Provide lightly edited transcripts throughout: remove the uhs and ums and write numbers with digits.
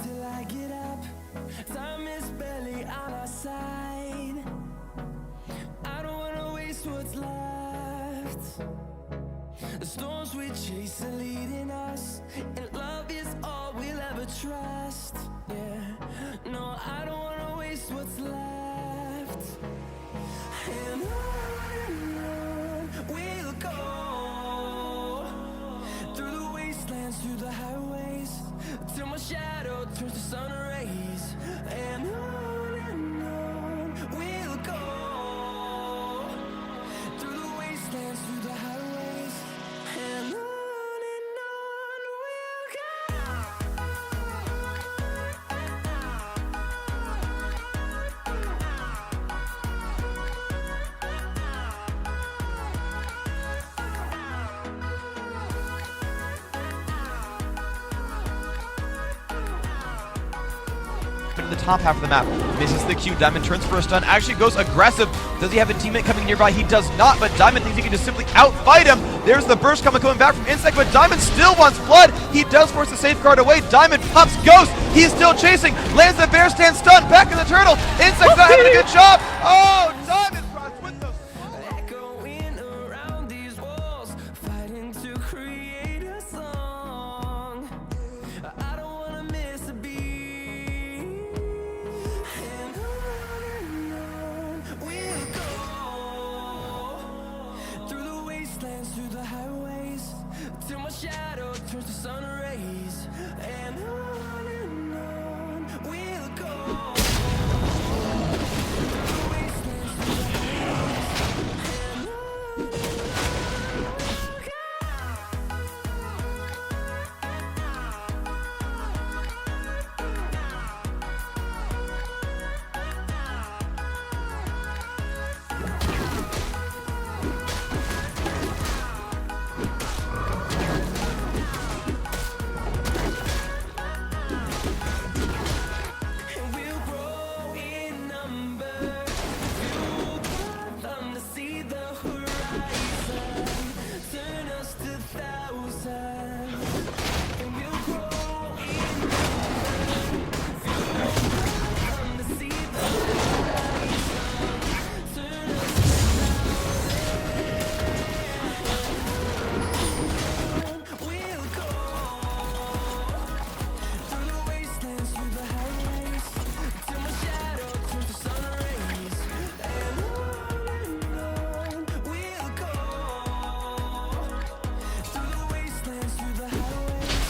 till I get up. Time is barely on our side. I don't wanna waste what's left. The storms we chase are leading us, and love is all we'll ever trust. Yeah, no, I don't wanna waste what's left. And on we'll go, through the wastelands, through the highways, till my shadow turns to sun rays. And on we'll go, through the wastelands, through the highways, and on we'll go. In the top half of the map, misses the Q. Diamond turns for a stun, actually goes aggressive. Does he have a teammate coming nearby? He does not, but Diamond thinks he can just simply outfight him. There's the burst coming back from Insect, but Diamond still wants blood. He does force the safeguard away. Diamond pops Ghost. He's still chasing, lands the bear stand stun, back in the turtle. Insect's not having a good job. Oh, Diamond Frost with the Echoing around these walls, fighting to create a song. I don't wanna miss a beat. And on we'll go, through the wastelands, through the highways, till my shadow turns to sun rays. And on we'll go, through the wastelands, through the and we'll grow in number, fuel them to see the horizon, turn us to thousands. And we'll grow in number, fuel them to see the horizon, turn us to thousands. We'll go, through the wastelands, through the highways, till my shadow turns to sun rays. And on we'll go, through the wastelands, through the highways,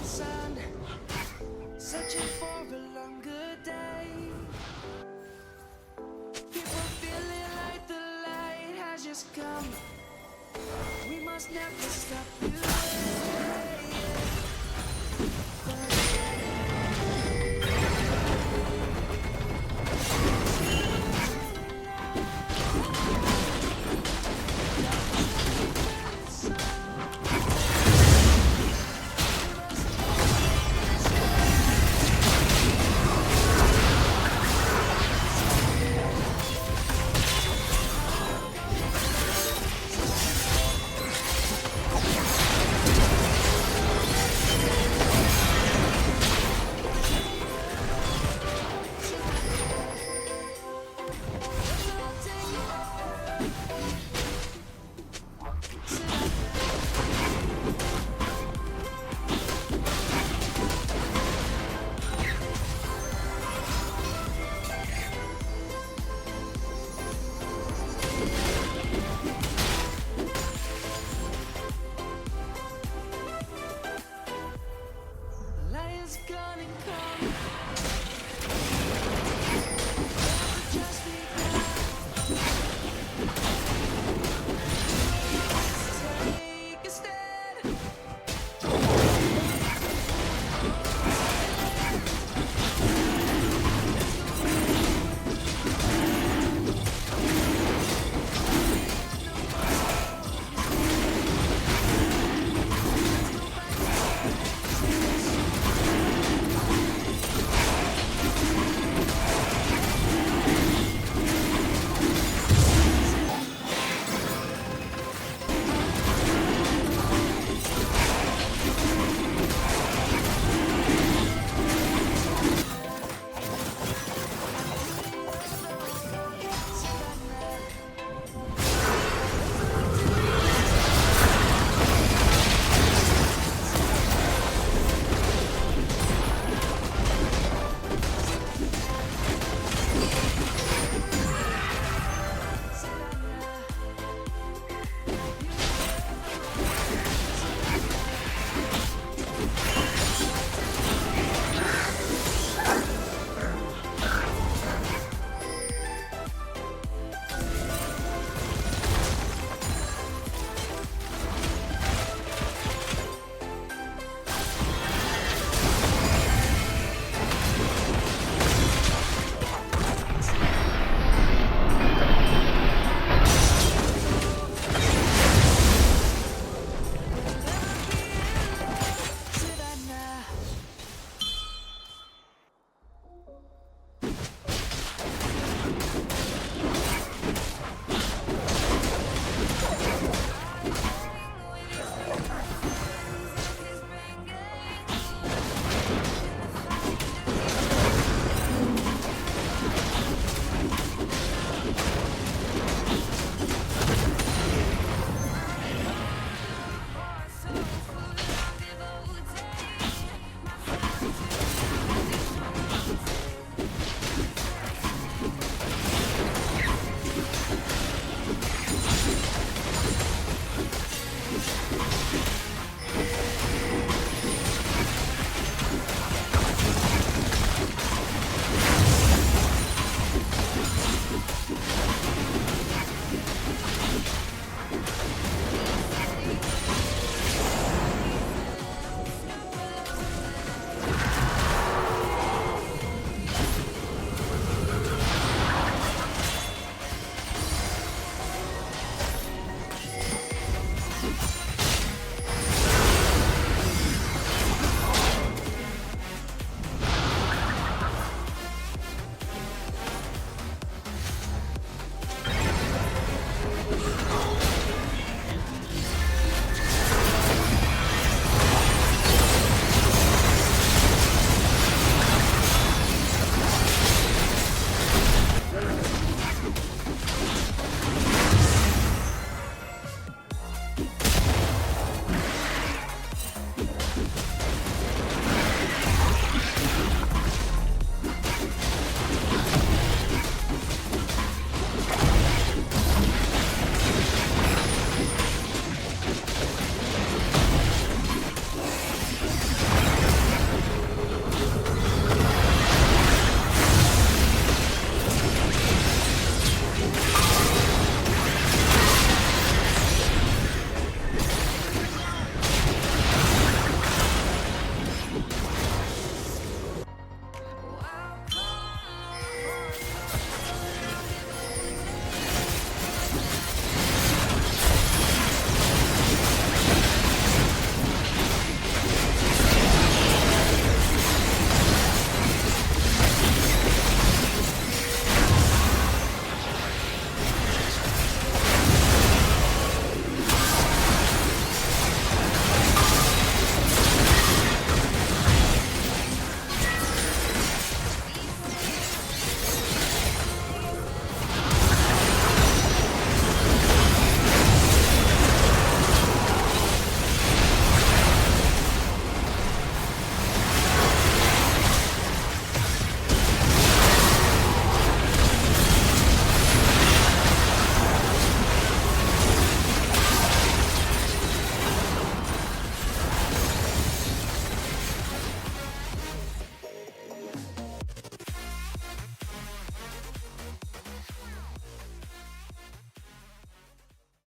sun, searching for a longer day. People feeling like the light has just come. We must never stop believing.